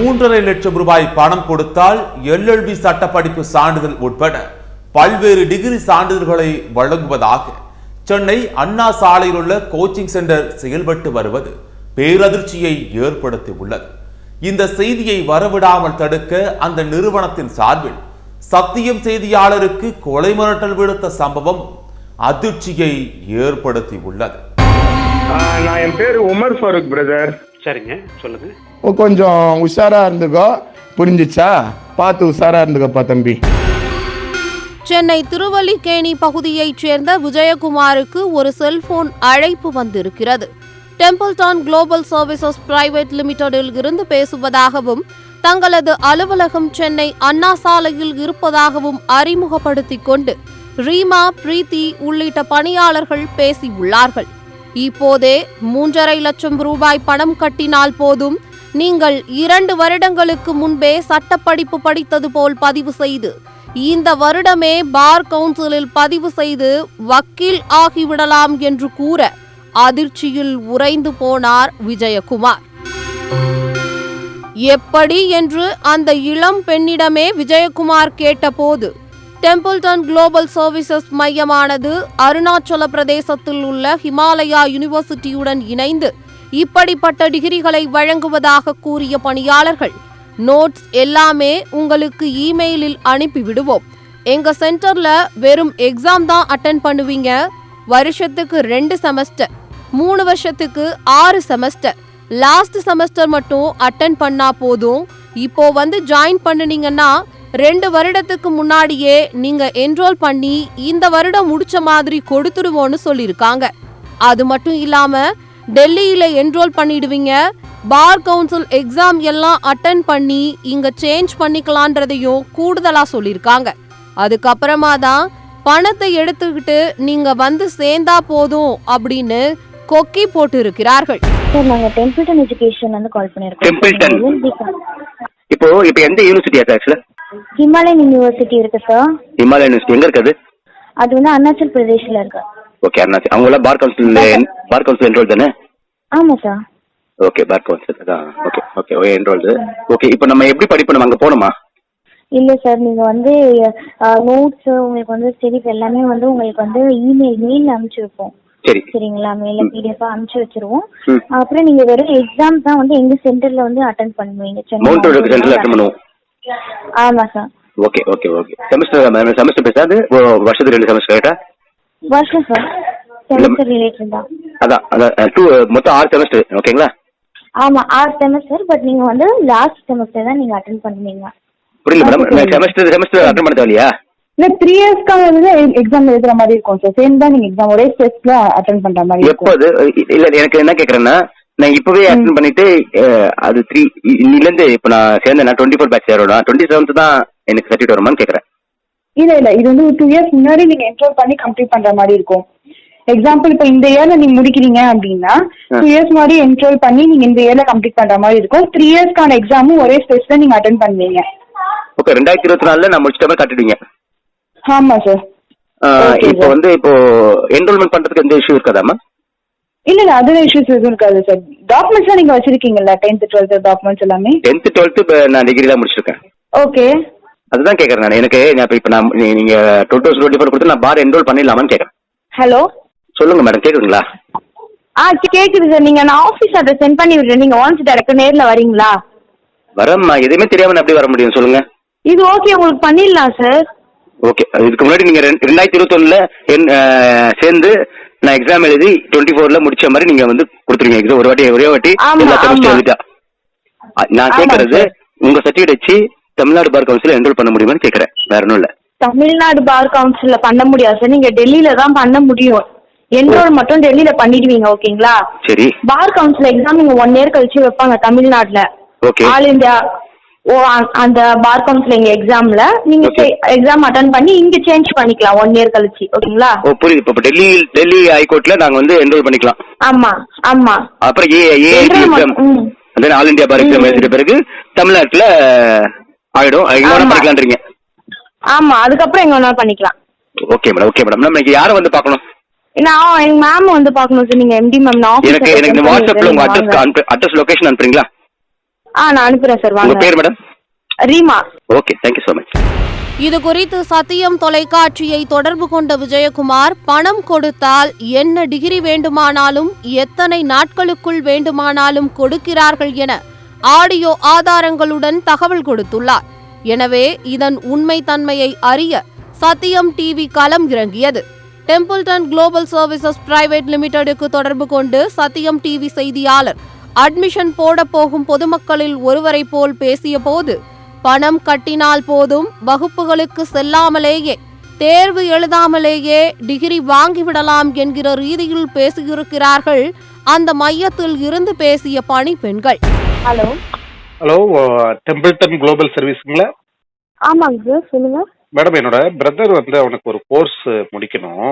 3.5 லட்சம் ரூபாய் பணம் கொடுத்தால் LLB சட்டப்படிப்பு சான்றிதழ் உட்பட பல்வேறு டிகிரி சான்றிதழ்களை வழங்குவதாக சென்னை அண்ணா சாலையில் உள்ள கோச்சிங் சென்டர் செயல்பட்டு வருவது பேரதிர்ச்சியை ஏற்படுத்தியுள்ளது. இந்த செய்தியை வரவிடாமல் தடுக்க அந்த நிறுவனத்தின் சார்பில் சத்தியம் செய்தியாளருக்கு கொலை மிரட்டல் விடுத்த சம்பவம் அதிர்ச்சியை ஏற்படுத்தியுள்ளது. நான் என் பேரு உமர் ஃபாரூக் பிரதர். சரிங்க, சொல்லுங்க. கொஞ்சம் உஷாரா இருந்துக்கோ, புரிஞ்சிச்சா? பார்த்து உஷாரா இருந்துக்கப்பா தம்பி. சென்னை திருவல்லிக்கேணி பகுதியைச் சேர்ந்த விஜயகுமாருக்கு ஒரு செல்போன் அழைப்பு வந்திருக்கிறது. டெம்பிள்டன் குளோபல் சர்வீசஸ் பிரைவேட் லிமிடெடில் இருந்து பேசுவதாகவும் தங்களது அலுவலகம் சென்னை அண்ணா சாலையில் இருப்பதாகவும் அறிமுகப்படுத்திக் கொண்டு ரீமா, பிரீத்தி உள்ளிட்ட பணியாளர்கள் பேசியுள்ளார்கள். இப்போதே 3.5 லட்சம் ரூபாய் பணம் கட்டினால் போதும், நீங்கள் 2 வருடங்களுக்கு முன்பே சட்டப்படிப்பு படித்தது போல் பதிவு செய்து இந்த வருடமே பார் கவுன்சிலில் பதிவு செய்து வக்கீல் ஆகிவிடலாம் என்று கூற அதிர்ச்சியில் உறைந்து போனார் விஜயகுமார். எப்படி என்று அந்த இளம் பெண்ணிடமே விஜயகுமார் கேட்டபோது, டெம்பிள்டன் குளோபல் சர்வீசஸ் மையமானது அருணாச்சல பிரதேசத்தில் உள்ள ஹிமாலயா யூனிவர்சிட்டியுடன் இணைந்து இப்படிப்பட்ட டிகிரிகளை வழங்குவதாக கூறிய பணியாளர்கள், நோட்ஸ் எல்லாமே உங்களுக்கு இமெயிலில் அனுப்பிவிடுவோம். எங்க சென்டர்ல வெறும் எக்ஸாம் தான் அட்டென்ட் பண்ணுவீங்க. வருஷத்துக்கு 2 செமஸ்டர், 3 வருஷத்துக்கு 6 செமஸ்டர், லாஸ்ட் செமஸ்டர் மட்டும் அட்டென்ட் பண்ணா போதும். இப்போ வந்து ஜாயின் பண்ணுனீங்கன்னா 2 வருடத்துக்கு முன்னாடியே நீங்க என்ரோல் பண்ணி இந்த வருடம் முடிச்ச மாதிரி கொடுத்துடுவோன்னு சொல்லியிருக்காங்க. அது மட்டும் இல்லாம டெல்லியில என்ரோல் பண்ணிடுவீங்க. பார் கவுன்சில் எக்ஸாம் எல்லாம் அட்டென்ட் பண்ணி இங்க சேஞ்ச் பண்ணிக்கலான்றதையும் கூடுதலா சொல்லியிருக்காங்க. அதுக்கப்புறமா தான் பணத்தை எடுத்துக்கிட்டு நீங்க வந்து சேர்ந்தா போதும் அப்படின்னு கொக்கி போட்டு இருக்கிறார்கள். சார், நாங்க டெம்பிள்டன் எஜுகேஷன்ல இருந்து கால் பண்ணிருக்கோம். இப்போ எந்த யூனிவர்சிட்டி ஆக்சுவலா? ஹிமாலயன் யூனிவர்சிட்டி இருக்கு சார். ஹிமாலயன் யூனிவர்சிட்டி எங்க இருக்குது? அது வந்து அருணாச்சல் பிரதேஷ்ல இருக்கு. ஓகே, அருணாச்சல். அவங்க எல்லாம் பார் கவுன்சில் என்ரோல் தானே? ஆமா சார். ஓகே, பார் கவுன்சில் தான். Okay okay okay, enrolled. Okay, இப்போ நம்ம எப்படி படிப்பு, நம்ம அங்க போகணுமா? இல்ல சார், நீங்க வந்து நோட்ஸ் உங்களுக்கு வந்து ஸ்டடிஸ் எல்லாமே வந்து உங்களுக்கு வந்து மெயில் அனுப்பிச்சு வைப்போம். சரி, சரிங்களா? மெயில PDF அனுப்பிச்சு வச்சிருவோம். அப்புறம் நீங்க வெறும் எக்ஸாம் தான் வந்து எங்க சென்டர்ல வந்து அட்டென்ட் பண்ணுவீங்க. சென்டர்ல அட்டென்ட் பண்ணுவோம். ஆமா sir. Okay okay okay. Semester பேசாது, வருஷத்துக்கு 2 செமஸ்டர் கேட்டா? வருஷம் சார், செமஸ்டர் ரிலேட்டட் தான். அதான் மொத்தம் 6 செமஸ்டர். ஓகேங்களா? ஆமா, 6 செமஸ்டர். பட் நீங்க வந்து லாஸ்ட் செமஸ்டர் தான் நீங்க அட்டென்ட் பண்ணுவீங்க. புரியல மேடம். செமஸ்டர் அட்டென்ட் பண்ண தேவையா? இல்ல, 3 இயர்ஸ்க்காக வந்து எக்ஸாம் எழுதுற மாதிரி இருக்கும் சார். சேம் தான், நீங்க எக்ஸாம் ஒரே ஸ்டெப்ஸ்ல அட்டென்ட் பண்ற மாதிரி இருக்கும். எப்போது? இல்ல, எனக்கு என்ன கேக்குறேன்னா, நான் இப்பவே அட்டென்ட் பண்ணிட்டு அது 3 இருந்து இப்ப நான் சேர்ந்தேன்னா 24 பேட்ச் சேரோட 27th தான் எனக்கு சர்டிஃபிகேட் வருமான்னு கேக்குறேன். இல்ல, இது வந்து 2 இயர்ஸ் முன்னாடி நீங்க என்ரோல் பண்ணி கம்ப்ளீட் பண்ற மாதிரி இருக்கும். எக்ஸாம்பிள், இப்ப இந்த இயர்ல நீங்க முடிக்கிறீங்க அப்படின்னா 2 இயர்ஸ் மாதிரி என்ரோல் பண்ணி நீங்க இந்த இயர்ல கம்ப்ளீட் பண்ற மாதிரி இருக்கும். 3 இயர்ஸ்க்கான எக்ஸாமும் ஒரே ஸ்டேஜ்ல நீங்க அட்டென்ட் பண்ணுவீங்க. ஓகே, 2024 நான் முடிச்சிட்ட மாதிரி கட்டிடுவீங்க. ஆமா சார். இப்போ வந்து என்ரோல்மெண்ட் பண்றதுக்கு எந்த இஷ்யூ இருக்காதாமா? இல்ல, அதுல இஷ்யூஸ் எதுவும் இருக்காது சார். டாக்குமெண்ட்ஸ் நீங்க வச்சிருக்கீங்கல்ல, 10th 12th டாக்குமெண்ட்ஸ் எல்லாமே? 10th 12th நான் டிகிரி தான் முடிச்சிருக்கேன். ஓகே, அதுதான் கேக்குறேன் நான். எனக்கு இப்ப நான் நீங்க 2024 கொடுத்து நான் பார் என்ரோல் பண்ணிடலாமான்னு கேக்குறேன். ஹலோ, சொல்லுங்க மேடம், கேக்குதுங்களா? கேக்குது சார். நீங்க நான் ஆபீஸ் அட்ரஸ் சென்ட் பண்ணி விடுறேன். நீங்க ஒன்ஸ் டைரக்டா நேர்ல வரீங்களா? வரம்மா, எதுவுமே தெரியாம நான் எப்படி வர முடியும் சொல்லுங்க? இது ஓகே, உங்களுக்கு பண்ணிடலாம் சார். ஓகே, இதுக்கு முன்னாடி நீங்க 2021 சேர்ந்து நான் எக்ஸாம் எழுதி 24 முடிச்ச மாதிரி நீங்க வந்து கொடுத்துருங்க. எக்ஸாம் ஒரே வாட்டி எல்லா செமஸ்டர் எழுதிட்டா. நான் கேக்குறது, உங்க சர்டிஃபிகேட் வச்சு தமிழ்நாடு பார் கவுன்சில் என்ரோல் பண்ண முடியுமான்னு கேக்குறேன். வேற ஒன்றும் இல்ல. தமிழ்நாடு பார் கவுன்சில்ல பண்ண முடியாது சார். நீங்க டெல்லியில தான் பண்ண முடியும். என்ரோல் மட்டும் டெல்லியில பண்ணிடுவீங்க. ஓகேங்களா? சரி. பார் கவுன்சில் எக்ஸாம் நீங்க 1 இயர் கழிச்சு வைப்பாங்க தமிழ்நாட்டுல. ஓகே. ஆல் இந்தியா அந்த பார் கவுன்சிலிங் எக்ஸாம்ல நீங்க எக்ஸாம் அட்டென்ட் பண்ணி இங்க சேஞ்ச் பண்ணிக்கலாம் 1 இயர் கழிச்சு. ஓகேங்களா? ஓ, புரியுது. இப்ப டெல்லி ஹைகோர்ட்ல நாங்க வந்து என்ரோல் பண்ணிக்கலாம். ஆமா ஆமா. அப்புறம் எக்ஸாம் அந்த ஆல் இந்தியா பார் எக்ஸாம் எழுதிட்ட பிறகு தமிழ்நாட்டுல ஆயிடும். எங்க பண்ணிக்கலாம்ன்றீங்க? ஆமா, அதுக்கப்புறம் எங்க வேணாலும் பண்ணிக்கலாம். Okay madam. Okay madam. நம்ம யாரை வந்து பார்க்கணும்? நான் எங்க மேம் வந்து பார்க்கணும் சார். நீங்க MD மேம். எனக்கு வாட்ஸ்அப்ல உங்க அட்ரஸ் லொகேஷன் அனுப்புறீங்களா? நான் அனுப்புறேன் சார். உங்க வாங்க. பேர் madam? Reema. Okay, thank you so much. இது குறித்து சத்தியம் தொலைக்காட்சியை தொடர்பு கொண்ட விஜயகுமார், பணம் கொடுத்தால் என்ன டிகிரி வேண்டுமானாலும் எத்தனை நாட்களுக்குள் வேண்டுமானாலும் கொடுக்கிறார்கள் என ஆடியோ ஆதாரங்களுடன் தகவல் கொடுத்துள்ளார். எனவே இதன் உண்மை தன்மையை அறிய சத்தியம் டிவி களம் இறங்கியது. டெம்பிள்டன் குளோபல் சர்வீசஸ் பிரைவேட் லிமிடெடுக்கு தொடர்பு கொண்டு சத்தியம் டிவி செய்தியாளர் அட்மிஷன் போட போகும் பொதுமக்களில் ஒருவரை போல் பேசிய போது, பணம் கட்டினால் போதும், வகுப்புகளுக்கு செல்லாமலேயே, தேர்வு எழுதாமலேயே டிகிரி வாங்கிவிடலாம் என்கிற ரீதியில் பேசியிருக்கிறார்கள் அந்த மையத்தில் இருந்து பேசிய பணி பெண்கள். ஹலோ. ஹலோ, டெம்பிள்டன் குளோபல் சர்வீஸுங்களா? ஆமாங்க சார், சொல்லுங்க. மேடம், என்னோட பிரதர் வந்து அவனுக்கு ஒரு கோர்ஸ் முடிக்கணும்.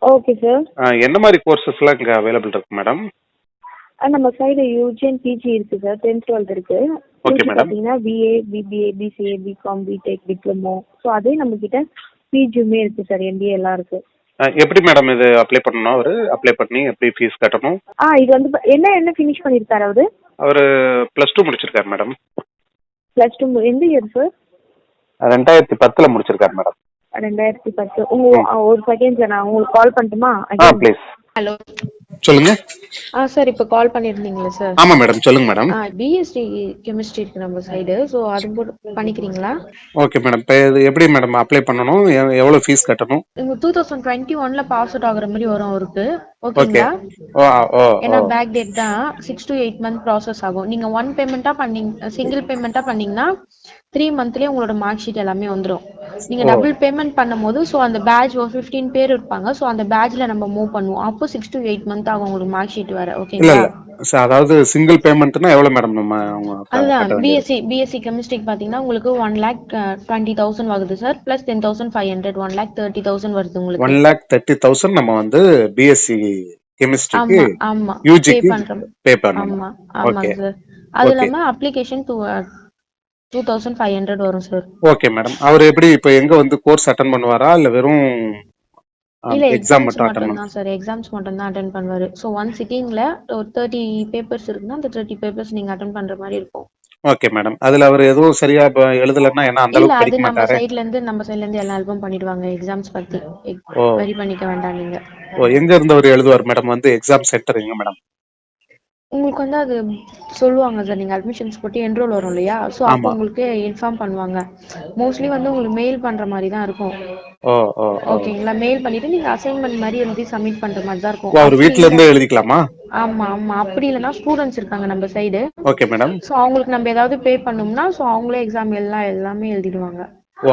Okay sir. என்ன மாதிரி கோர்சஸ்லாம் இங்கே அவைலபிள் இருக்கு மேடம்? நம்ம சைடு யூஜி அண்ட் பிஜி இருக்கு சார். 10th 12th இருக்கு. Okay madam. பாத்தீங்கன்னா BA, BBA, BCA, BCom, BTech, diploma. So அதே நம்ம கிட்ட பிஜியுமே இருக்கு சார். எம்பிஏ எல்லாம் இருக்கு. எப்படி மேடம் இது அப்ளை பண்ணணும்? அவரு அப்ளை பண்ணி எப்படி ஃபீஸ் கட்டணும்? இது வந்து என்ன ஃபினிஷ் பண்ணிருக்காரு அவரு? அவரு +2 முடிச்சிருக்காரு மேடம். +2 எந்த இயர் சார்? 2010 முடிச்சிருக்காரு மேடம். 2010. ஒரு செகண்ட்ல நான் உங்களுக்கு கால் பண்ணட்டுமா? ப்ளீஸ். ஹலோ சொல்லுங்க. சார், இப்போ கால் பண்ணிருந்தீங்களா சார்? ஆமா மேடம், சொல்லுங்க மேடம். பிஎஸ்சி கெமிஸ்ட்ரி இருக்கு நம்ம சைடு. ஸோ அது பண்ணிக்கிறீங்களா? Okay madam. இப்போ இது எப்படி மேடம் அப்ளை பண்ணணும்? எவ்வளவு ஃபீஸ் கட்டணும்? 2021ல பாஸ் அவுட் ஆகுற மாதிரி வரும் அவருக்கு. ஓகேங்களா? ஏன்னா பேக் டேட் தான் 6 to 8 month ப்ராசஸ் ஆகும். நீங்க ஒன் பேமெண்டா பண்ணீங்க, சிங்கிள் பேமெண்டா பண்ணீங்கன்னா 3 monthலயே உங்களோட மார்க் ஷீட் எல்லாமே வந்துடும். நீங்க டபுள் பேமெண்ட் பண்ணும்போது அந்த பேட்ச் 15 பேர் இருப்பாங்க. ஸோ அந்த பேட்ச்ல நம்ம மூவ் பண்ணுவோம். அப்போ 6 to 8 month ஆகும் உங்களுக்கு மார்க் ஷீட் வர. ஓகேங்களா? அதாவது சிங்கிள் பேமெண்ட்னா எவ்வளவு மேடம்? நம்ம அதுதான் பிஎஸ்சி கெமிஸ்ட்ரிக்கு பாத்தீங்கன்னா உங்களுக்கு 1,20,000 ஆகுது சார். பிளஸ் 10,500 1,30,000 வருது உங்களுக்கு. 1,30,000 நம்ம வந்து பிஎஸ்சி கெமிஸ்ட்ரிக்கு யூஜிக்கு பே பண்ணணும். ஆமா சார். அது இல்லாம அப்ளிகேஷன் 2,500 வரும் சார். Okay madam. அவர் எப்படி இப்போ எங்க வந்து கோர்ஸ் அட்டெண்ட் பண்ணுவாரா இல்ல வெறும் இல்ல எக்ஸாம் மட்டும் அட்டெண்ட் தான் சார். எக்ஸாம்ஸ் மட்டும் தான் அட்டெண்ட் பண்ணுவாரு. ஸோ ஒன் சிட்டிங்ல ஒரு 30 பேப்பர்ஸ் இருக்குன்னா அந்த 30 பேப்பர்ஸ் நீங்க அட்டெண்ட் பண்ற மாதிரி இருக்கும். Okay madam. அதுல அவர் எதுவும் சரியா எழுதலன்னா என்ன அந்த இல்ல, அளவுக்கு அது படிக்க நம்ம மாட்டாரு? சைடுல இருந்து எல்லா ஆல்பம் பண்ணிடுவாங்க. எக்ஸாம்ஸ் பத்தி வெரி பண்ணிக்க வேண்டாம் நீங்க. எங்க இருந்து அவர் எழுதுவார் மேடம்? வந்து எக்ஸாம் சென்டர் எங்க மேடம்? உங்களுக்கு வந்து அது சொல்லுவாங்க சார். நீங்க அட்மிஷன்ஸ் போட்டு என்ரோல் வரும் இல்லையா? ஸோ அப்போ உங்களுக்கு இன்ஃபார்ம் பண்ணுவாங்க. மோஸ்ட்லி வந்து உங்களுக்கு மெயில் பண்ற மாதிரி தான் இருக்கும். ஓகேங்களா? மெயில் பண்ணிட்டு நீங்க அசைன்மெண்ட் மாதிரி எழுதி சப்மிட் பண்ற மாதிரி தான் இருக்கும். அவர் வீட்ல இருந்தே எழுதிக்கலாமா? ஆமா. அப்படி இல்லைன்னா ஸ்டூடெண்ட்ஸ் இருக்காங்க நம்ம சைடு. Okay madam. ஸோ அவங்களுக்கு நம்ம ஏதாவது பே பண்ணோம்னா அவங்களே எக்ஸாம் எல்லாமே எழுதிடுவாங்க.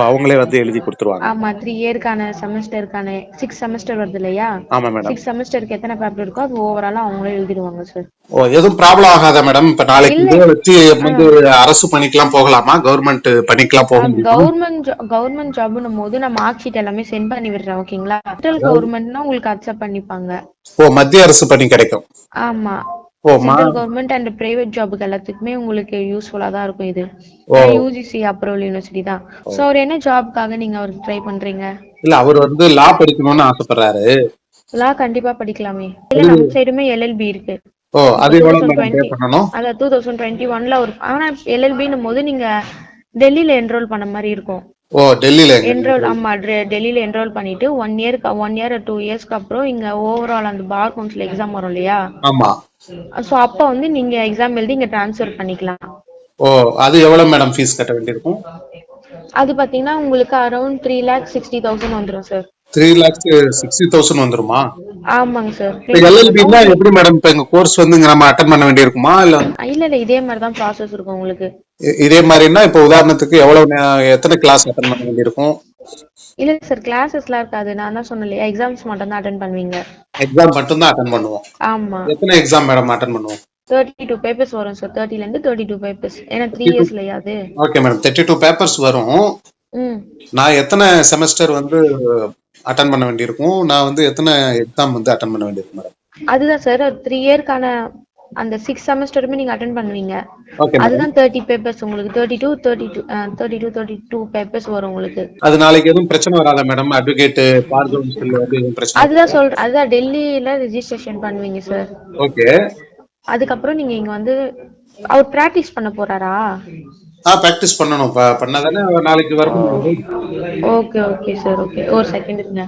அவங்களே வந்து எழுதி கொடுத்துருவாங்க. ஆமா. 3 இயர்க்கான செமஸ்டருக்கான 6 செமஸ்டர் வருது இல்லையா? ஆமா மேடம். 6 செமஸ்டருக்கு எத்தனை பேப்பர் இருக்கோ அது ஓவராலா அவங்களே எழுதிடுவாங்க சார். எதுவும் ப்ராப்ளம் ஆகாதா மேடம்? இப்ப நாளைக்கு இதை வச்சு வந்து அரசு பணிக்கெல்லாம் போகலாமா? கவர்மெண்ட் பணிக்கெல்லாம் போக முடியுமா? கவர்மெண்ட் ஜாப்னும் போது நான் மார்க் ஷீட் எல்லாமே சென்ட் பண்ணி விடுறேன். ஓகேங்களா? சென்ட்ரல் கவர்மெண்ட்னா உங்களுக்கு அக்செப்ட் பண்ணிப்பாங்க. மத்திய அரசு பணி கிடைக்கும். ஆமா. சென்ட்ரல் கவர்மெண்ட் அண்ட் பிரைவேட் ஜாபுக்கு எல்லாத்துக்குமே உங்களுக்கு யூஸ்ஃபுல்லா தான் இருக்கும் இது. யூஜிசி அப்ரூவல் யூனிவர்சிட்டி தான். சோ அவர் என்ன ஜாப்காக நீங்க அவருக்கு ட்ரை பண்றீங்க? இல்ல, அவர் வந்து லா படிக்கணும்னு ஆசைப்படுறாரு. லா கண்டிப்பா படிக்கலாமே. இல்ல நம்ம சைடுமே எல்எல்பி இருக்கு. அது எவ்வளவு பே பண்ணனும்? அத 2021ல ஒரு ஆனா எல்எல்பின்னும் போது நீங்க டெல்லில என்ரோல் பண்ண மாதிரி இருக்கும். டெல்லில என்ரோல். ஆமா, டெல்லில என்ரோல் பண்ணிட்டு 1 இயர் 2 இயர்ஸ்க்கு அப்புறம் இங்க ஓவரால் அந்த பார் கவுன்சில் எக்ஸாம் வரும் இல்லையா? ஆமா. சோ அப்ப வந்து நீங்க எக்ஸாம் எழுதி இங்க ட்ரான்ஸ்ஃபர் பண்ணிக்கலாம். அது எவ்வளவு மேடம் ஃபீஸ் கட்ட வேண்டியிருக்கும்? அது பாத்தீங்கன்னா உங்களுக்கு அரௌண்ட் 3,60,000 வந்துரும் சார். 3,60,000 வந்துருமா? ஆமாங்க சார். எல்எல்பினா எப்படி மேடம்? இப்ப எங்க கோர்ஸ் வந்து நம்ம அட்டெண்ட் பண்ண வேண்டியிருக்குமா இல்ல? இல்ல இதே மாதிரி தான் ப்ராசஸ் இருக்கும் உங்களுக்கு. இதே மாதிரினா இப்ப உதாரணத்துக்கு எத்தனை கிளாஸ் அட்டெண்ட் பண்ண வேண்டியிருக்கும்? இல்ல சார், கிளாஸஸ்லாம் இருக்காது. நான் தான் சொன்னேன் இல்லையா, எக்ஸாம்ஸ் மட்டும் தான் அட்டெண்ட் பண்ணுவீங்க. எக்ஸாம் மட்டும் தான் அட்டெண்ட் பண்ணுவோம். ஆமா. எத்தனை எக்ஸாம் மேடம் அட்டெண்ட் பண்ணுவோம்? 32 பேப்பர்ஸ் வரும் சார். 30ல இருந்து 32 பேப்பர்ஸ். ஏன்னா 3 இயர்ஸ்லயா அது. Okay madam. 32 பேப்பர்ஸ் வரும். நான் எத்தனை செமஸ்டர் வந்து அட்டெண்ட் பண்ண வேண்டியிருக்கும்? நான் வந்து எத்தனை எக்ஸாம் வந்து அட்டெண்ட் பண்ண வேண்டியிருக்கும் மேடம்? அதுதான் சார் 3 இயர்க்கான அந்த 6 செமஸ்டருமே நீங்க அட்டெண்ட் பண்ணுவீங்க. அதுதான் 30 பேப்பர்ஸ் உங்களுக்கு. 32 பேப்பர்ஸ் வரும் உங்களுக்கு. அது நாளைக்கு எதுவும் பிரச்சனை வராதா மேடம்? அட்வொகேட் பார் கவுன்சில் வந்து எதுவும் பிரச்சனை? அதுதான் சொல்றேன். அதுதான் டெல்லியில ரெஜிஸ்ட்ரேஷன் பண்ணுவீங்க சார். ஓகே. அதுக்கப்புறம் நீங்க இங்க வந்து அவர் பிராக்டிஸ் பண்ண போறாரா? பிராக்டிஸ் பண்ணணும். பண்ணாதானே நாளைக்கு வரும். Okay okay sir, okay. ஒரு செகண்ட் இருங்க.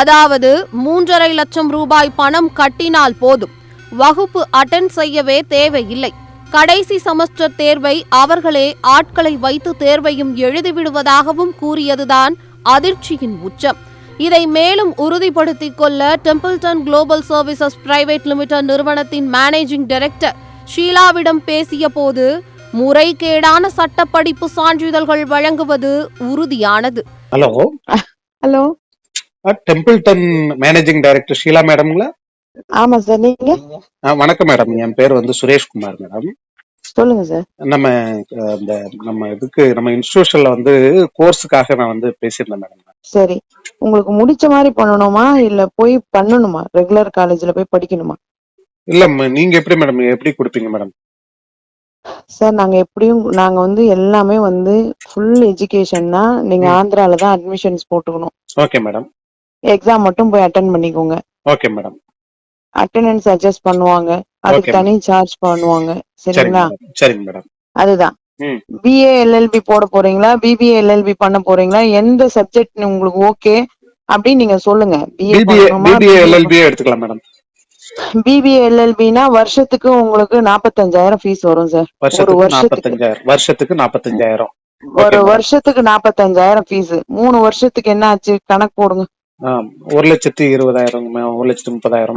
அதாவது 3.5 லட்சம் ரூபாய் பணம் கட்டினால் போதும், வகுப்பு அட்டெண்ட் செய்யவே தேவையில்லை. கடைசி செமஸ்டர் தேர்வை அவர்களே ஆட்களை வைத்து தேர்வையும் எழுதிவிடுவதாகவும் கூறியதுதான் அதிர்ச்சியின் உச்சம். இதை மேலும் உறுதிப்படுத்திக் கொள்ள Templeton global services private limited நிறுவனத்தின் மேனேஜிங் டைரக்டர் ஷீலாவிடம் பேசிய போது முறைகேடான சட்டப்படிப்பு சான்றிதழ்கள் வழங்குவது உறுதியானது. Hello hello, Templeton managing director Sheela மேடம்ங்களா? ஆமா சார். நீங்க? வணக்கம் மேடம், என் பேர் வந்து சுரேஷ்குமார் மேடம். சொல்லுங்க சார். நம்ம இன்ஸ்டிடியூஷன்ல வந்து கோர்ஸுக்காக நான் வந்து பேசியிருந்தேன் மேடம். சரி, உங்களுக்கு முடிச்ச மாதிரி பண்ணணுமா இல்ல போய் பண்ணணுமா? ரெகுலர் காலேஜ்ல போய் படிக்கணுமா? இல்ல நீங்க எப்படி மேடம், எப்படி கொடுப்பீங்க மேடம்? சார் நாங்க வந்து எல்லாமே வந்து ஃபுல் எஜுகேஷன்னா நீங்க ஆந்திரால தான் அட்மிஷன்ஸ் போட்டுக்கணும். Okay madam. எக்ஸாம் மட்டும் போய் அட்டென்ட் பண்ணிக்கோங்க. Okay madam. அட்டெண்டன்ஸ் அட்ஜஸ்ட் பண்ணுவாங்க, அதுக்கு தனி சார்ஜ் பண்ணுவாங்க. சரிங்களா? சரிங்க மேடம். அதுதான். பிஏ எல்எல்பி போட போறீங்களா, பிபிஏ எல்எல்பி பண்ண போறீங்களா, எந்த சப்ஜெக்ட் உங்களுக்கு ஓகே அப்படின்னு நீங்க சொல்லுங்க. பிபிஏ எல்எல்பி எடுத்துக்கலாம் மேடம். பிபிஏ எல்எல்பினா வருஷத்துக்கு உங்களுக்கு 45,000 ஃபீஸ் வரும் சார். ஒரு வருஷத்துக்கு 45,000. ஒரு வருஷத்துக்கு 45,000 ஃபீஸ். 3 வருஷத்துக்கு என்ன ஆச்சு கணக்கு போடுங்க. 1,20,000, 1,30,000,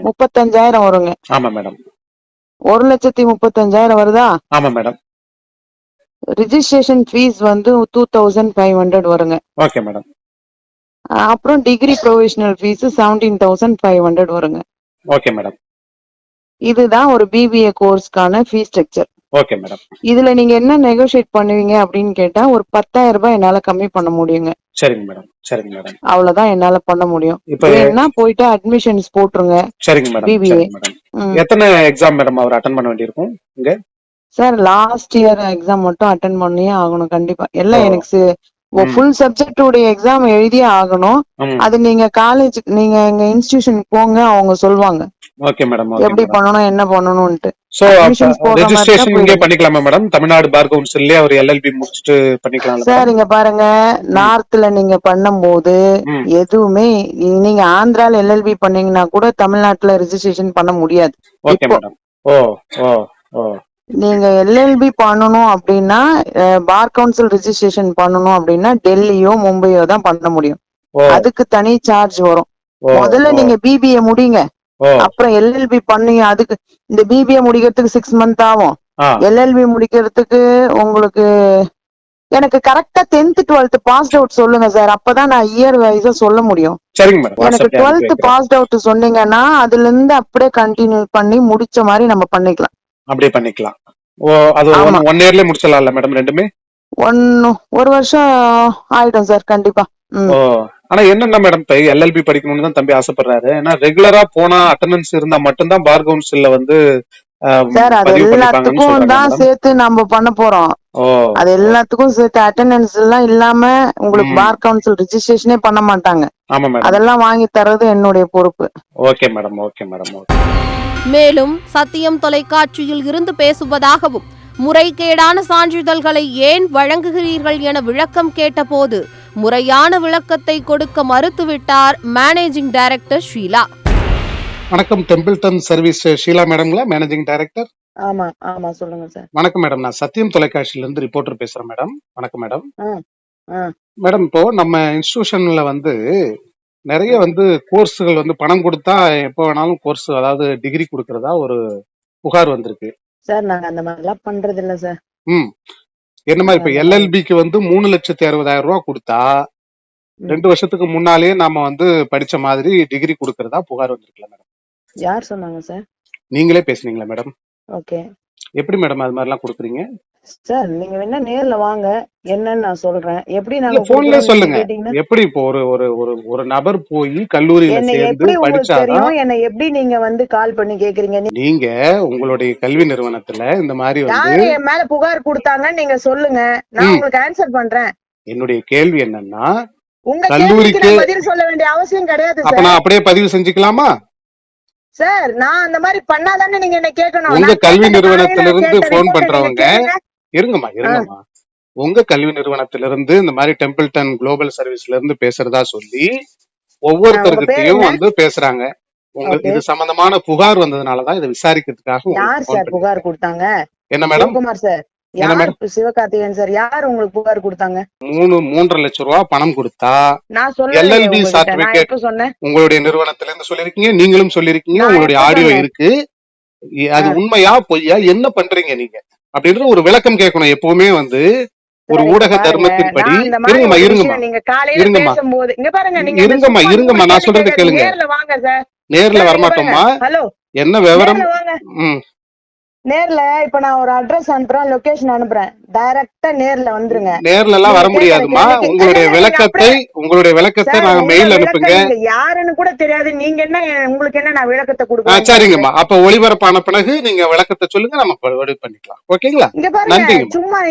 35,000 வருங்க. ஆமா மேடம். 1,35,000 வருதா? ஆமா மேடம். ரிஜிஸ்ட்ரேஷன் ஃபீஸ் வந்து 2,500 வருங்க. Okay madam. அப்புறம் டிகிரி ப்ரொவிஷனல் ஃபீஸ் 17,500 வருங்க. Okay madam. இதுதான் ஒரு பிபிஏ கோர்ஸ்க்கான ஃபீஸ் ஸ்ட்ரக்சர். Okay madam. இதுல நீங்க என்ன நெகோஷியேட் பண்ணுவீங்க அப்படின்னு கேட்டா ஒரு 10,000 ரூபாய் என்னால கம்மி பண்ண முடியுங்க. சரிங்க மேடம். சரிங்க மேடம். அவ்வளவுதான் என்னால பண்ண முடியும். வேணா போயிட்டு அட்மிஷன்ஸ் போட்டுருங்க. சரிங்க மேடம். பிபிஏ. எத்தனை எக்ஸாம் மேடம் அவர் அட்டெண்ட் பண்ண வேண்டியிருக்கும் இங்க? சார் லாஸ்ட் இயர் எக்ஸாம் மட்டும் அட்டென்ட் பண்ணியே ஆகணும் கண்டிப்பா. எல்லாம் எனக்கு ஃபுல் சப்ஜெக்ட் உடைய எக்ஸாம் எழுதியே ஆகணும். அது நீங்க காலேஜ் நீங்க எங்க இன்ஸ்டிடியூஷனுக்கு போங்க, அவங்க சொல்லுவாங்க. Okay madam. எப்படி பண்ணணும் என்ன பண்ணணும்னு. சோ ரெஜிஸ்ட்ரேஷன் இங்கே பண்ணிக்கலாமா மேடம்? தமிழ்நாடு பார் கவுன்சில்லே அவர் எல்எல்பி முடிச்சிட்டு பண்ணிக்கலாம் சார். இங்க பாருங்க, நார்த்ல நீங்க பண்ணும்போது எதுவுமே நீங்க ஆந்திரால எல்எல்பி பண்ணீங்கன்னா கூட தமிழ்நாட்டுல ரெஜிஸ்ட்ரேஷன் பண்ண முடியாது. Okay madam. ஓ ஓ ஓ நீங்க எல்எல்பி பண்ணணும் அப்படின்னா பார் கவுன்சில் ரெஜிஸ்ட்ரேஷன் பண்ணணும் அப்படின்னா டெல்லியோ மும்பையோ தான் பண்ண முடியும். அதுக்கு தனி சார்ஜ் வரும். முதல்ல நீங்க பிபிஏ முடிங்க, அப்புறம் எல்எல்பி பண்ணீங்க. அதுக்கு இந்த பிபிஏ முடிக்கிறதுக்கு 6 மந்த் ஆகும். எல்எல்பி முடிக்கிறதுக்கு உங்களுக்கு எனக்கு கரெக்டா 10th 12th பாஸ்ட் அவுட் சொல்லுங்க சார். அப்பதான் நான் இயர் வைஸா சொல்ல முடியும். எனக்கு 12th பாஸ்ட் அவுட் சொன்னீங்கன்னா அதுல இருந்து அப்படியே கண்டினியூ பண்ணி முடிச்ச மாதிரி நம்ம பண்ணிக்கலாம். அப்படியே பண்ணிக்கலாம். அது 1 இயர்ல முடிச்சலாம்ல மேடம்? ரெண்டுமே ஒரு வருஷம் ஆயிடும் சார் கண்டிப்பா. ஆனா என்னன்னா மேடம், இப்ப எல்எல்பி படிக்கணும்னு தான் தம்பி ஆசைப்படுறாரு. ஏன்னா ரெகுலரா போனா அட்டெண்டன்ஸ் இருந்தா மட்டும்தான் பார் கவுன்சில்ல வந்து சார் அது எல்லாத்துக்கும் தான் சேர்த்து நம்ம பண்ண போறோம். அது எல்லாத்துக்கும் சேர்த்து அட்டெண்டன்ஸ் எல்லாம் இல்லாம உங்களுக்கு பார் கவுன்சில் ரெஜிஸ்ட்ரேஷனே பண்ண மாட்டாங்க. அதெல்லாம் வாங்கி தர்றது என்னுடைய பொறுப்பு. Okay madam. Okay madam. மேலும் சத்தியம் தொலைக்காட்சியில் இருந்து பேசுவதாகவும் முறைகேடான சான்றிதழ்களை ஏன் வழங்குகிறீர்கள் என விளக்கம் கேட்டபோது முறையான விளக்கத்தை கொடுக்க மறுத்துவிட்டார் மேனேஜிங் டைரக்டர் ஷீலா. வணக்கம், டெம்பிள்டன் சர்வீஸ் ஷீலா மேடம்ங்களா மேனேஜிங் டைரக்டர்? ஆமா ஆமா சொல்லுங்க சார். வணக்கம் மேடம், நான் சத்தியம் தொலைக்காட்சியில இருந்து ரிப்போர்ட்டர் பேசுறேன் மேடம். வணக்கம் மேடம். மேடம், இப்போ நம்ம இன்ஸ்டிடியூஷன்ல வந்து நிறைய வந்து கோர்ஸுகள் வந்து பணம் கொடுத்தா எப்போ வேணாலும் கோர்ஸ், அதாவது டிகிரி கொடுக்கறதா ஒரு புகார் வந்திருக்கு சார். நாங்க அந்த மாதிரி எல்லாம் பண்றது இல்ல சார். என்னமா இப்ப எல்எல்பிக்கு வந்து 3,60,000 ரூபாய் கொடுத்தா 2 வருஷத்துக்கு முன்னாலேயே நாம வந்து படிச்ச மாதிரி டிகிரி கொடுக்கறதா புகார் வந்திருக்கல மேடம்? யார் சொன்னாங்க சார்? நீங்களே பேசுனீங்களா மேடம்? ஓகே. எப்படி மேடம் அது மாதிரி எல்லாம் கொடுக்குறீங்க? சார் நீங்க வேணா நேர்ல வாங்க, என்னன்னு நான் சொல்றேன். எப்படி நாங்க போன்ல சொல்லுங்க. எப்படி இப்போ ஒரு நபர் போய் கல்லூரியில சேர்ந்து படிச்சாதான் என்ன எப்படி நீங்க வந்து கால் பண்ணி கேக்குறீங்க? நீங்க உங்களுடைய கல்வி நிறுவனத்துல இந்த மாதிரி வந்து என் மேல புகார் கொடுத்தாங்கன்னு நீங்க சொல்லுங்க, நான் உங்களுக்கு ஆன்சர் பண்றேன். என்னுடைய கேள்வி என்னன்னா, உங்க கல்லூரிக்கு பதில் சொல்ல வேண்டிய அவசியம் கிடையாது. அப்ப நான் அப்படியே பதிவு செஞ்சுக்கலாமா? சார் நான் அந்த மாதிரி பண்ணாதானே நீங்க என்ன கேட்கணும். உங்க நான் கல்வி கேட்டது நிறுவனத்திலிருந்து காலையில கேட்ட போன் report நீங்க பண்றவங்க கேளுங்க. இருங்கம்மா உங்க கல்வி நிறுவனத்திலிருந்து இந்த மாதிரி டெம்பிள்டன் குளோபல் சர்வீஸ்ல இருந்து பேசுறதா சொல்லி உங்க பேர் ஒவ்வொருத்தர்கிட்டயும் என்ன? வந்து பேசுறாங்க. உங்க ஓகே. இது சம்பந்தமான புகார் வந்ததுனாலதான் இதை விசாரிக்கிறதுக்காக உங்களுக்கு யார் போன் சார் பண்ணி. புகார் கொடுத்தாங்க? என்ன மேடம்? சிவகுமார் சார். என்ன யார் மேடம்? சிவகார்த்திகேயன் சார் யார் உங்களுக்கு புகார் கொடுத்தாங்க? 3.5 லட்சம் ரூபாய் பணம் கொடுத்தா நான் சொல்லலையே LLB உங்ககிட்ட. நான் சர்டிபிகேட் எப்ப சொன்னேன்? உங்களுடைய நிறுவனத்துல இருந்து சொல்லிருக்கீங்க, நீங்களும் சொல்லிருக்கீங்க, நான் உங்களுடைய எப்ப ஆடியோ சொன்னேன்? இருக்கு. அது உண்மையா பொய்யா என்ன பண்றீங்க நீங்க அப்படின்ற ஒரு விளக்கம் கேட்கணும். எப்பவுமே வந்து ஒரு சார், இங்க ஊடக பாருங்க, தர்மத்தின்படி நான் இந்த மாதிரி இருங்கம்மா ஒரு இருங்கம்மா விஷயம் நீங்க காலையில இருங்கம்மா பேசும்போது இங்க பாருங்க நீங்க என்ன இருங்கம்மா சும்மா இருங்கம்மா மூணு நான் கேள்வி சொல்றது கேட்காதீங்க. கேளுங்க. நேர்ல வாங்க சார். நேர்ல சார் இங்க பாருங்க. வரமாட்டோம்மா. ஹலோ, என்ன விவரம்? நேர்ல வாங்க. ம் நேர்ல இப்ப நான் ஒரு அட்ரஸ் அனுப்புறேன், லொகேஷன் அனுப்புறேன், டைரக்டா நேர்ல வந்துருங்க. நேர்ல எல்லாம் நீங்க வர கேக்குற முடியாதுமா. கேள்விக்கு உங்களுடைய நீங்க விளக்கத்தை சார் நாங்க உங்க மெயில் விளக்கம் அனுப்புங்க. நீங்க யாருன்னு கூட தெரியாது. நீங்க என்ன உங்களுக்கு என்ன நான் விளக்கத்தை கொடுக்கணும்? சரிங்கம்மா. அப்ப ஒளிபரப்பான பிறகு நீங்க விளக்கத்தை சொல்லுங்க, நம்ம பண்ணிக்கலாம். ஓகேங்களா? இங்க பாருங்க, நன்றிங்கம்மா. சும்மா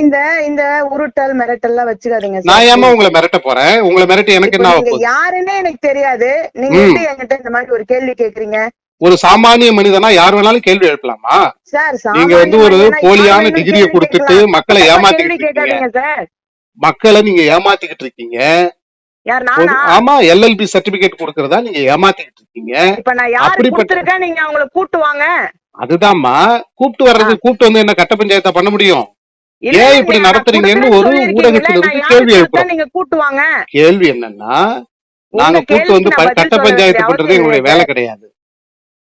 இந்த உருட்டல் மிரட்டல் எல்லாம் வச்சுக்காதீங்க நான் சார். ஏமா உங்களை மிரட்ட போறேன்? உங்களை மிரட்டி எனக்கு இப்ப என்ன ஆக நீங்க போகுது? யாருன்னே எனக்கு தெரியாது. நீங்க எப்படி என்கிட்ட இந்த மாதிரி ஒரு கேள்வி கேக்குறீங்க? ஒரு சாமானிய மனிதனா யார் வேணாலும் கேள்வி எழுப்பலாமா? சார் நீங்க வந்து ஒரு போலியான டிகிரியை கொடுத்துட்டு மக்களை ஏமாத்திக்கிட்டு இருக்கீங்க. கேட்காதீங்க சார். மக்களை நீங்க ஏமாத்திக்கிட்டு இருக்கீங்க. யார் நானா? ஆமா, LLB சர்டிபிகேட் கொடுக்கறதா நீங்க ஏமாத்திக்கிட்டு இருக்கீங்க. இப்ப நான் யாரு அப்படிப்பட்ட கொடுத்திருக்கேன் நீங்க அவங்கள கூட்டுவாங்க. அதுதான்மா கூப்பிட்டு வர்றது. கூப்பிட்டு வந்து என்ன கட்ட பஞ்சாயத்தா பண்ண முடியும்? இல்ல, ஏன் இப்படி நீங்க நடத்துறீங்கன்னு நான் ஒரு சொல்லிருக்கீங்கல்ல, ஊடகத்துல நான் இருந்து யாரு கேள்வி கொடுத்தா எழுப்புறோம். நீங்க கூட்டுவாங்க. கேள்வி என்னன்னா, உங்க நாங்க கூப்பிட்டு வந்து கேள்விக்கு நான் கட்ட பதில் சொல்ல பஞ்சாயத்து வேண்டிய பண்றது அவசியம் எங்களுடைய இல்லை வேலை சார். கிடையாது.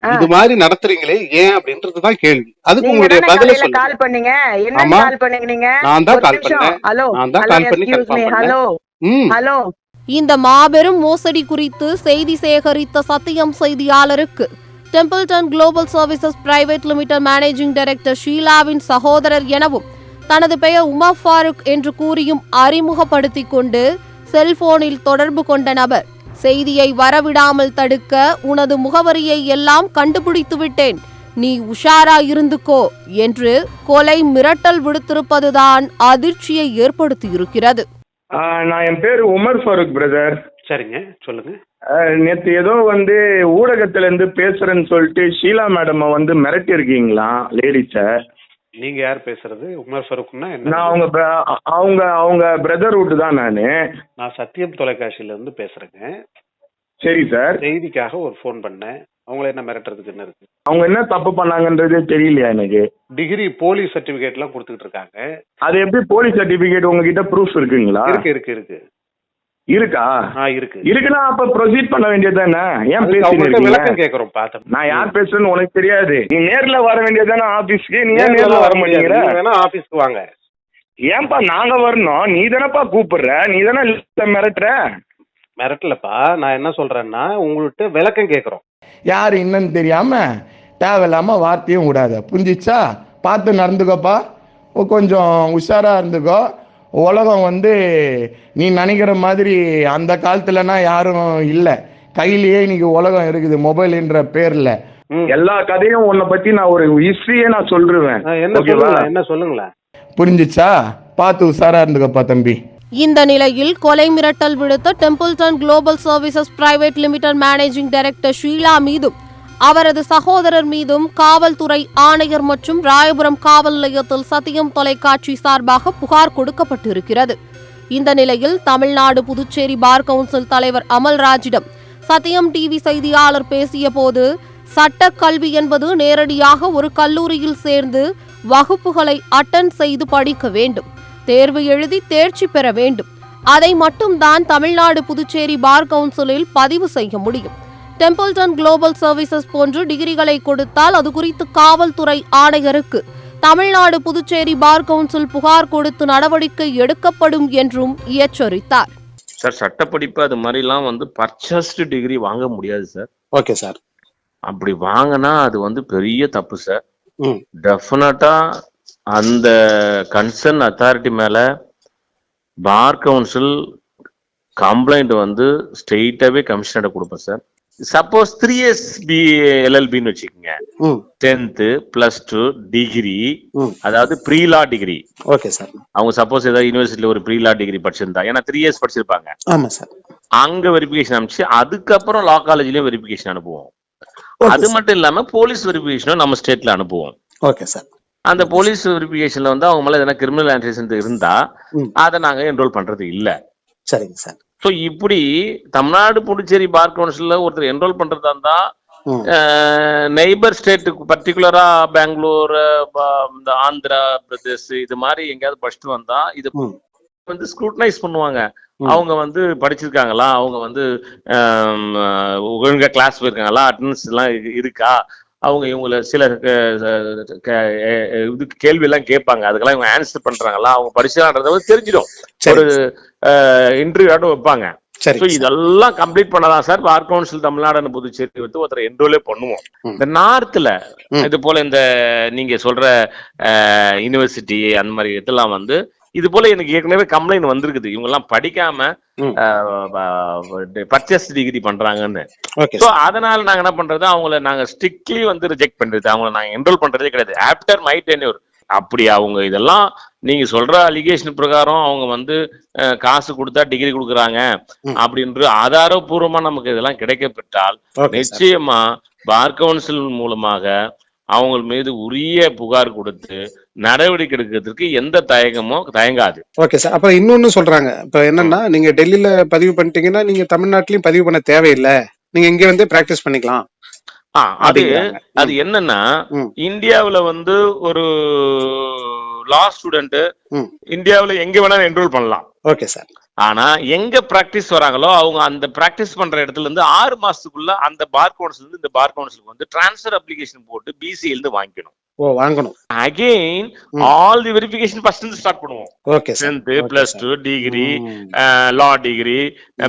இது மாதிரி நடத்துறீங்களே ஏன் அப்படின்றதுதான் கேள்வி. அதுக்கு நீங்க உங்களுடைய தானே பதில காலையில சொல்லுங்க. கால் பண்ணீங்க. என்ன ஆமா, கால் பண்ணீங்க நீங்க? நான் தான் ஒரு கால் நிமிஷம். பண்ணேன். ஹலோ நான் தான் ஹலோ, கால் பண்ணி எக்ஸ்கியூஸ் மீ. கன்ஃபார்ம் ஹலோ பண்ணேன். ஹலோ. இந்த மாபெரும் மோசடி குறித்து செய்தி சேகரித்த சத்தியம் செய்தியாளருக்கு Templeton global services private limited managing director ஷீலாவின் சகோதரர் எனவும் தனது பெயர் உமர் ஃபாரூக் என்று கூறியும் அறிமுகப்படுத்திக் கொண்டு செல்போனில் தொடர்பு கொண்ட நபர் செய்தியை வரவிடாமல் தடுக்க உனது முகவரியை எல்லாம் கண்டுபிடித்து விட்டேன், நீ உஷாரா இருந்துக்கோ என்று கொலை மிரட்டல் விடுத்திருப்பதுதான் அதிர்ச்சியை ஏற்படுத்தியிருக்கிறது. நான் என் பேரு உமர் ஃபாரூக் பிரதர். சரிங்க, சொல்லுங்க. நேற்று ஏதோ வந்து ஊடகத்துல இருந்து பேசுறேன்னு சொல்லிட்டு ஷீலா மேடம் வந்து மிரட்டி இருக்கீங்களா லேடிஸ? நீங்க யார் பேசுறது? உமர் ஃபருக்னா என்ன? நான் அவங்க பிரதர்ஹுட் தான் நானு. நான் சத்தியம் தொலைக்காட்சியில இருந்து பேசுறேங்க. சரி சார். செய்திக்காக ஒரு ஃபோன் பண்ணேன். அவங்கள என்ன மிரட்டுறதுக்கு என்ன இருக்கு? அவங்க என்ன தப்பு பண்ணாங்கன்றதே தெரியலையா எனக்கு. டிகிரி போலி சர்டிபிகேட் எல்லாம் கொடுத்துட்டு இருக்காங்க. அது எப்படி போலீஸ் சர்டிபிகேட் உங்ககிட்ட ப்ரூஃப் இருக்குங்களா? இருக்கு. இருக்கா? இருக்கு. இருக்குன்னா அப்ப ப்ரொசீட் பண்ண வேண்டியது தானே? ஏன் பேசுறீங்க? விளக்கம் கேக்குறோம். பார்த்தேன். நான் யார் பேசுறேன்னு உனக்கு தெரியாது. நீ நேர்ல வர வேண்டியது தானே ஆபீஸ்க்கு. நீ ஏன் நேர்ல வர மாட்டேங்கிற? வேணா ஆபீஸ்க்கு வாங்க. ஏன்பா நாங்க வரணும்? நீ தானப்பா கூப்பிடுற, நீ தானே மிரட்டுற. மிரட்டலப்பா, நான் என்ன சொல்றேன்னா உங்கள்கிட்ட விளக்கம் கேக்குறோம். யார் என்னன்னு தெரியாம தேவையில்லாம வார்த்தையும் விடாத, புரிஞ்சிச்சா? பார்த்து நடந்துக்கோப்பா, கொஞ்சம் உஷாரா இருந்துக்கோ. உலகம் வந்து நீ நினைக்கிற மாதிரி அந்த காலத்துலனா யாரும் இல்லை, கையிலேயே இன்னைக்கு உலகம் இருக்குது மொபைல்ன்ற பேர்ல. எல்லா கதையும் உன்னை பத்தி நான் ஒரு ஹிஸ்டரியே நான் சொல்றேன். என்ன சொல்லுங்களேன்? புரிஞ்சிச்சா? பார்த்து உஷாரா இருந்துக்கப்பா தம்பி. இந்த நிலையில் கொலை மிரட்டல் விடுத்த Templeton global services private limited managing director Sheela மீதும் அவரது சகோதரர் மீதும் காவல்துறை ஆணையர் மற்றும் ராயபுரம் காவல் நிலையத்தில் சத்தியம் தொலைக்காட்சி சார்பாக புகார் கொடுக்கப்பட்டிருக்கிறது. இந்த நிலையில் தமிழ்நாடு புதுச்சேரி பார் கவுன்சில் தலைவர் அமல்ராஜிடம் சத்தியம் டிவி செய்தியாளர் பேசிய போது, சட்ட கல்வி என்பது நேரடியாக ஒரு கல்லூரியில் சேர்ந்து வகுப்புகளை அட்டன் செய்து படிக்க வேண்டும், தேர்வு எழுதி தேர்ச்சி பெற வேண்டும், அதை மட்டும்தான் தமிழ்நாடு புதுச்சேரி பார் கவுன்சிலில் பதிவு செய்ய முடியும். டெம்பிள்டன் குளோபல் சர்வீசஸ் போன்று டிகிரிகளை கொடுத்தால் அது குறித்து காவல்துறை ஆணையருக்கு தமிழ்நாடு புதுச்சேரி பார் கவுன்சில் புகார் கொடுத்து நடவடிக்கை எடுக்கப்படும் என்றும் எச்சரித்தார். சார், சட்டப்படிப்பு அது மாதிரிலாம் வந்து பர்ச்சேஸ்டு டிகிரி வாங்க முடியாது சார். Okay sir. அப்படி வாங்கினா அது வந்து பெரிய தப்பு சார். டெஃபினட்டா அந்த கன்சர்ன் அத்தாரிட்டி மேல பார் கவுன்சில் கம்ப்ளைண்ட் வந்து ஸ்ட்ரெயிட்டாவே கமிஷனர்ட்ட கொடுப்பேன் சார். சப்போஸ் 3 years LLBன்னு வச்சுக்கோங்க, 10th +2 டிகிரி, அதாவது ப்ரீலா டிகிரி. Okay sir. அவங்க சப்போஸ் ஏதாவது யூனிவர்சிட்டியில ஒரு ப்ரீலா டிகிரி படிச்சிருந்தா, ஏன்னா 3 years படிச்சிருப்பாங்க. ஆமா சார். அங்க வெரிஃபிகேஷன் அனுப்பிச்சு அதுக்கப்புறம் லா காலேஜ்லயும் வெரிஃபிகேஷன் அனுப்புவோம். அது மட்டும் இல்லாம போலீஸ் வெரிஃபிகேஷனும் நம்ம ஸ்டேட்ல அனுப்புவோம். Okay sir. அந்த போலீஸ் வெரிஃபிகேஷன்ல வந்து அவங்க மேல எதனா கிரிமினல் ஆன்டிசிடென்ட் இருந்தா அதை நாங்க என்ரோல் பண்றது இல்ல. சரிங்க சார். ஸோ இப்படி தமிழ்நாடு புதுச்சேரி பார் கவுன்சில்ல ஒருத்தர் என்ரோல் பண்றதா இருந்தா நெய்பர் ஸ்டேட்டுக்கு பர்டிகுலரா பெங்களூர், இந்த ஆந்திரா பிரதேஷ் இது மாதிரி எங்கேயாவது படிச்சுட்டு வந்தா இது வந்து ஸ்க்ரூட்டனைஸ் பண்ணுவாங்க. அவங்க வந்து படிச்சிருக்காங்களா, அவங்க வந்து ஒழுங்கா கிளாஸ் போயிருக்காங்களா, அட்டெண்டன்ஸ் எல்லாம் இருக்கா, அவங்க இவங்கள சில இதுக்கு கேள்வி எல்லாம் கேட்பாங்க, அதுக்கெல்லாம் இவங்க ஆன்சர் பண்றாங்களா, அவங்க படிச்சான்றத தெரிஞ்சிடும். ஒரு இன்டர்வியூ வைப்பாங்க. இதெல்லாம் கம்ப்ளீட் பண்ணதான் sir bar council Tamil Nadu Puducherry வந்து ஒருத்தர் என்ரோலே பண்ணுவோம். இந்த நார்த்ல இது போல இந்த நீங்க சொல்ற யூனிவர்சிட்டி அந்த மாதிரி இதெல்லாம் வந்து இது போல எனக்கு ஏற்கனவே கம்ப்ளைண்ட் வந்திருக்குது, இவங்க எல்லாம் படிக்காம பர்ச்சேஸ் டிகிரி பண்றாங்கன்னு. சோ அதனால நாங்க என்ன பண்றது, அவங்கள நாங்க ஸ்ட்ரிக்ட்லி வந்து ரிஜெக்ட் பண்றது, அவங்கள நாங்க என்ரோல் பண்றதே கிடையாது ஆஃப்டர் மை டென்யூர். அப்படி அவங்க இதெல்லாம் நீங்க சொல்ற அலிகேஷன் பிரகாரம் அவங்க வந்து காசு கொடுத்தா டிகிரி கொடுக்குறாங்க அப்படின்ற ஆதாரபூர்வமா நமக்கு இதெல்லாம் கிடைக்கப்பட்டால் நிச்சயமா பார் கவுன்சில் மூலமாக அவங்க மீது உரிய புகார் கொடுத்து நடவடிக்கை எடுக்கிறதுக்கு எந்த தயங்காது. Okay sir. அப்புறம் இன்னொன்னு சொல்றாங்க, இப்ப என்னன்னா நீங்க டெல்லியில பதிவு பண்ணிட்டீங்கன்னா நீங்க தமிழ்நாட்டிலயும் பதிவு பண்ண தேவையில்லை, நீங்க இங்க வந்து பிராக்டிஸ் பண்ணிக்கலாம். அது என்னன்னா இந்தியாவுல வந்து ஒரு லா ஸ்டூடெண்ட் இந்தியாவுல எங்க வேணாலும் என்ரோல் பண்ணலாம். Okay sir. ஆனா எங்க பிராக்டிஸ் வராங்களோ அவங்க அந்த பிராக்டிஸ் பண்ற இடத்துல இருந்து 6 மாசத்துக்குள்ள அந்த பார் கவுன்சில் இந்த பார் கவுன்சிலுக்கு வந்து டிரான்ஸ்ஃபர் அப்ளிகேஷன் போட்டு பிசிஎல் இருந்து வாங்கிக்கணும். வாங்கணும். Again all the verification first இருந்து ஸ்டார்ட் பண்ணுவோம். Okay sir. 10th +2 degree, law degree,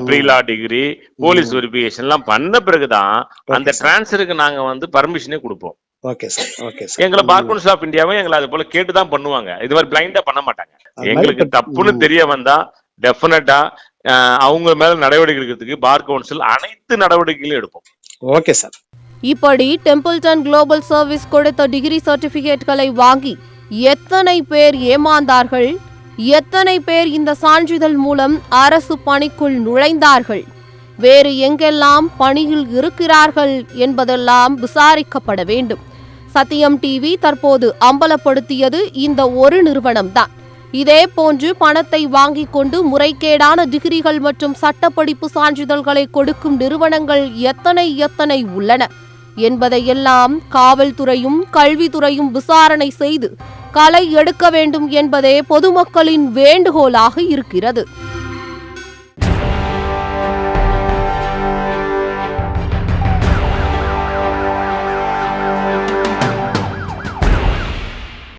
pre law degree, police verification எல்லாம் பண்ண பிறகுதான் அந்த டிரான்ஸ்ஃபருக்கு நாங்க வந்து பர்மிஷனே கொடுப்போம். Okay sir. Okay sir. எங்களை பார் கவுன்சில் ஆஃப் இந்தியாவும் எங்களை அது போல கேட்டுதான் பண்ணுவாங்க. இது மாதிரி பிளைண்டா பண்ண மாட்டாங்க. எங்களுக்கு தப்புன்னு தெரிய வந்தா டெஃபினட்டா அவங்க மேல நடவடிக்கை எடுக்கிறதுக்கு பார் கவுன்சில் அனைத்து நடவடிக்கைகளும் எடுப்போம். Okay sir. இப்படி டெம்பிள்டன் குளோபல் சர்வீஸ் கொடுத்த டிகிரி சர்டிபிகேட்களை வாங்கி எத்தனை பேர் ஏமாந்தார்கள், எத்தனை பேர் இந்த சான்றிதழ் மூலம் அரசு பணிக்குள் நுழைந்தார்கள், வேறு எங்கெல்லாம் பணியில் இருக்கிறார்கள் என்பதெல்லாம் விசாரிக்கப்பட வேண்டும். சத்தியம் டிவி தற்போது அம்பலப்படுத்தியது இந்த ஒரு நிறுவனம்தான். இதே போன்று பணத்தை வாங்கிக் கொண்டு முறைகேடான டிகிரிகள் மற்றும் சட்டப்படிப்பு சான்றிதழ்களை கொடுக்கும் நிறுவனங்கள் எத்தனை உள்ளன என்பதையெல்லாம் காவல்துறையும் கல்வித்துறையும் விசாரணை செய்து களை எடுக்க வேண்டும் என்பதே பொதுமக்களின் வேண்டுகோளாக இருக்கிறது.